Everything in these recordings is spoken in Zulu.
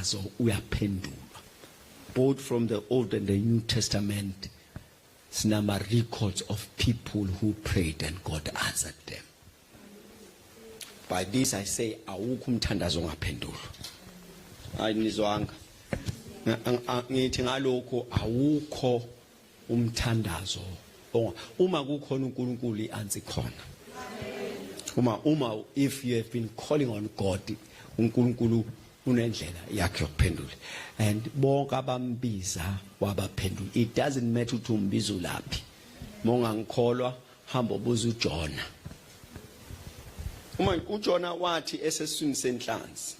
umthandazo uyaphendulwa. Both from the Old and the New Testament, sinama records of people who prayed and God answered them. By this I say, awukho umthandazo ongaphendulwa. Ayinizwanga. Ngithi ngalokho awukho umthandazo. Uma kukhona uNkulunkulu iansi khona. If you have been calling on God, uNkulunkulu unendlela yakhe yokuphendula. And bonke abambiza wabaphendula. It doesn't matter ukuthi umbiza ulaphi. Mongangikholwa hamba ubuza uJona. Uma uJona wathi eseswini senhlanzi.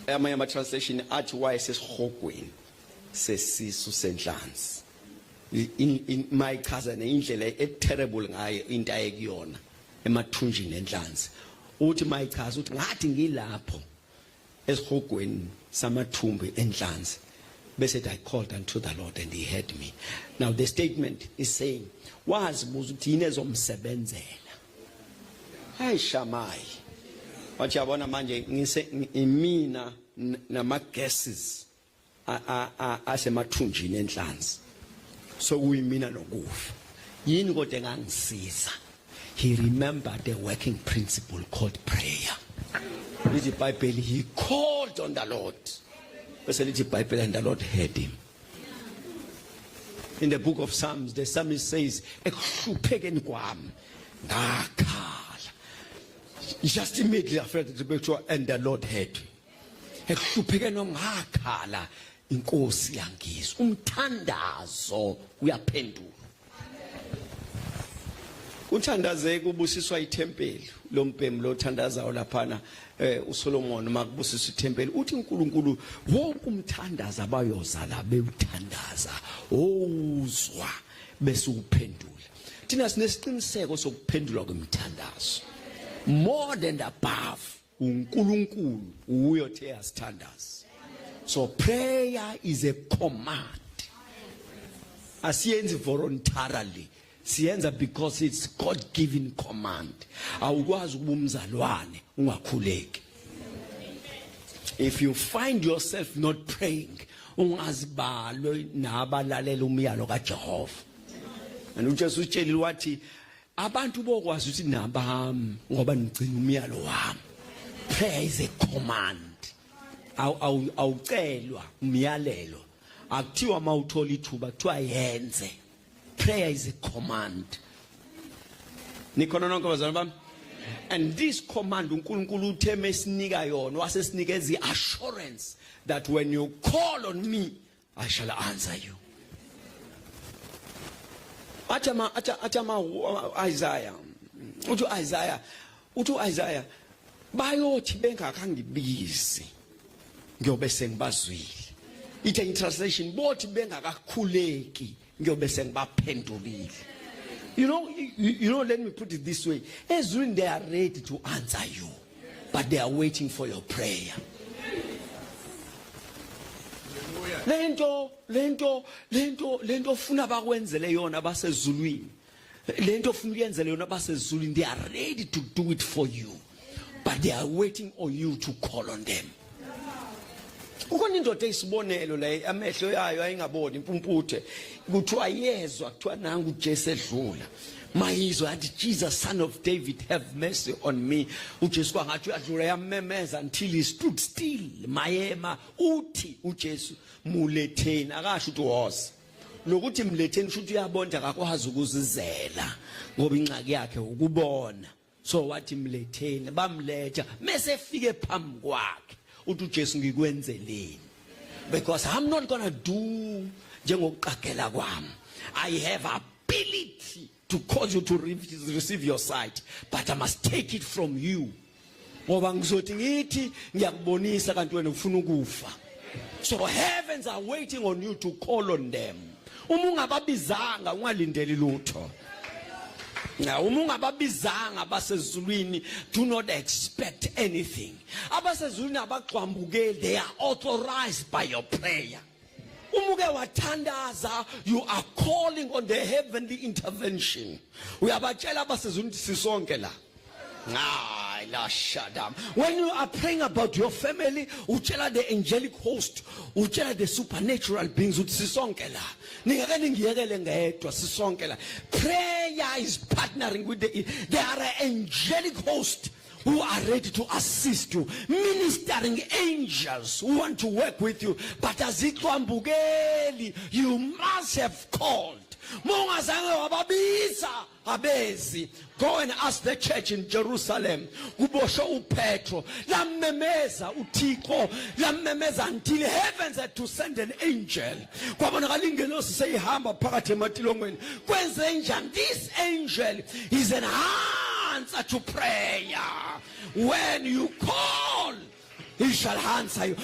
Amanye translation athi wayesesihogweni sesisu senhlanzi. In my cousin indlela terrible ngayo into ayekuyona emathunjini enhlanzi. Uthi my cousin uthi ngathi ngilapho esihogweni samathumbu enhlanzi. Bese I called unto the Lord and he heard me. Now the statement is saying wazibuza ukuthi yini ezomsebenzela. Hayi shamai. Wathi yabona manje imina nama gases asemathunjini enhlanzi. So uyimina nokufa. Yini kodwa engangisiza. He remembered a working principle called prayer. Lithi Bible, he called on the Lord. Bese lithi Bible, and the Lord heard him. In the book of Psalms, the psalmist says, "Ekuhluphekeni kwami ngakhala." Just immediately after the picture, and the Lord heard him. Ekuhluphekeni ngakhala, inkosi yangizwa. Umthandazo uyaphendula. Uthandazeke ubusiswa ithempeli lompembu lothandazayo laphana uSolomon makubusiswa ithempeli uthi uNkulunkulu wonke umthandaza abayozala bewuthandaza owuzwa bese uphendula. Thina sinesiqiniseko sokuphendulwa kwemthandazo. More than above uNkulunkulu uyothe asithandaza. So prayer is a command. Asiyenzi voluntarily. Siyenza because it's God-given command. Awukwazi ukuba umzalwane ungakhuleki. If you find yourself not praying, ungazibalwe nabalalela umyalo kaJehova. And uJesu utshela wathi abantu bokwazi ukuthi nabami ngoba ngigcina umyalo wami. Prayer is a command. Awucelwa umyalelo. Akuthiwa mawuthola ithuba kuthiwa yenze. Prayer is a command. And this command uNkulunkulu utheme esinika yona wasesinikeza assurance that when you call on me I shall answer you. Isaiah bayothi bengakangibizi ngiyobe sengibazwile. It in translation bothi bengakakhuleki ngiyobe sengibaphendulile. You know, let me put it this way. Ezwini, they are ready to answer you, but they are waiting for your prayer. Lento funa bakwenzele yona basezulwini. Lento funa uyenzele yona basezulwini. They are ready to do it for you, but they are waiting on you to call on them. Ukona indoda isibonelo la amehlo yayo ayingaboni impumputhe kuthiwa yezwa kuthiwa nangu uJesu edlula mayizwa athi Jesus son of David have mercy on me. uJesu kwangathi uyadlula yamemeza until he stood still mayema uthi uJesu muletheni akasho ukuthi woza lokuthi mletheni futhi uyabonda akakwazi ukuzizela ngoba inxaki yakhe ukubona. So wathi mletheni bamletha mase fike phambi kwakhe uthi uJesu ngikwenzeleni because I'm not going to do njengokuqagela kwami. I have ability to cause you to receive your sight, but I must take it from you. Ngoba ngizothi ngithi ngiyakubonisa kanti wena ufuna ukufa. So heavens are waiting on you to call on them. Uma ungababizanga ungalindeli lutho. Now, umungababizanga basezulwini, do not expect anything. Abasezulwini abaqhwambukeli, they are authorized by your prayer. Umuke wathandaza, you are calling on the heavenly intervention. Uyabatshela abasezulwini sisonke la. When you are praying about your family, utshela the angelic host, utshela the supernatural beings, prayer is partnering with they are an angelic host who are ready to assist you, ministering angels who want to work with you. But as it you must have called. Go and ask the church in Jerusalem. Petro, until heavens had to send an angel. This angel is an answer to prayer. When you call, he shall answer you.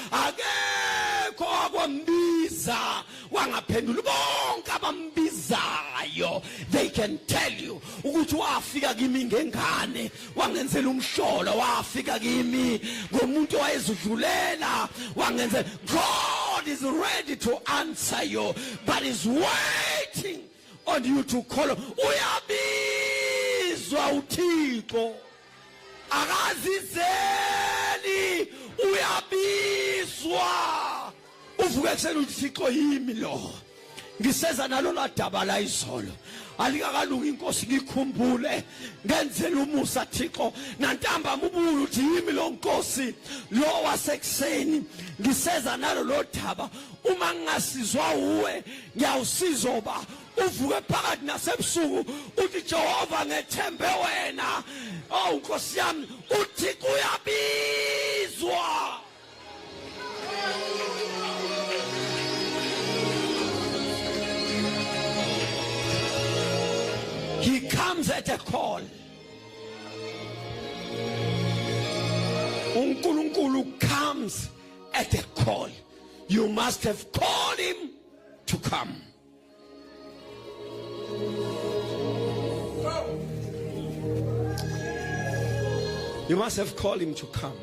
They can tell you God is ready to answer you, but is waiting on you to call. Uvuke kuseni uThixo yimi lo ngiseza nalo ladaba la izolo alikakalunga inkosi ngikhumbule ngenzela umusa Thixo nantambama ubulo uthi yimi lo nkosi lo wasekuseni ngiseza nalo lo daba uma ngingasizwa uwe ngiyawusiza ba uvuke phakathi nasebusuku uthi Jehova ngethembe wena oh nkosi yami uThixo uyabizwa. He comes at a call. Unkulunkulu comes at a call. You must have called him to come. You must have called him to come.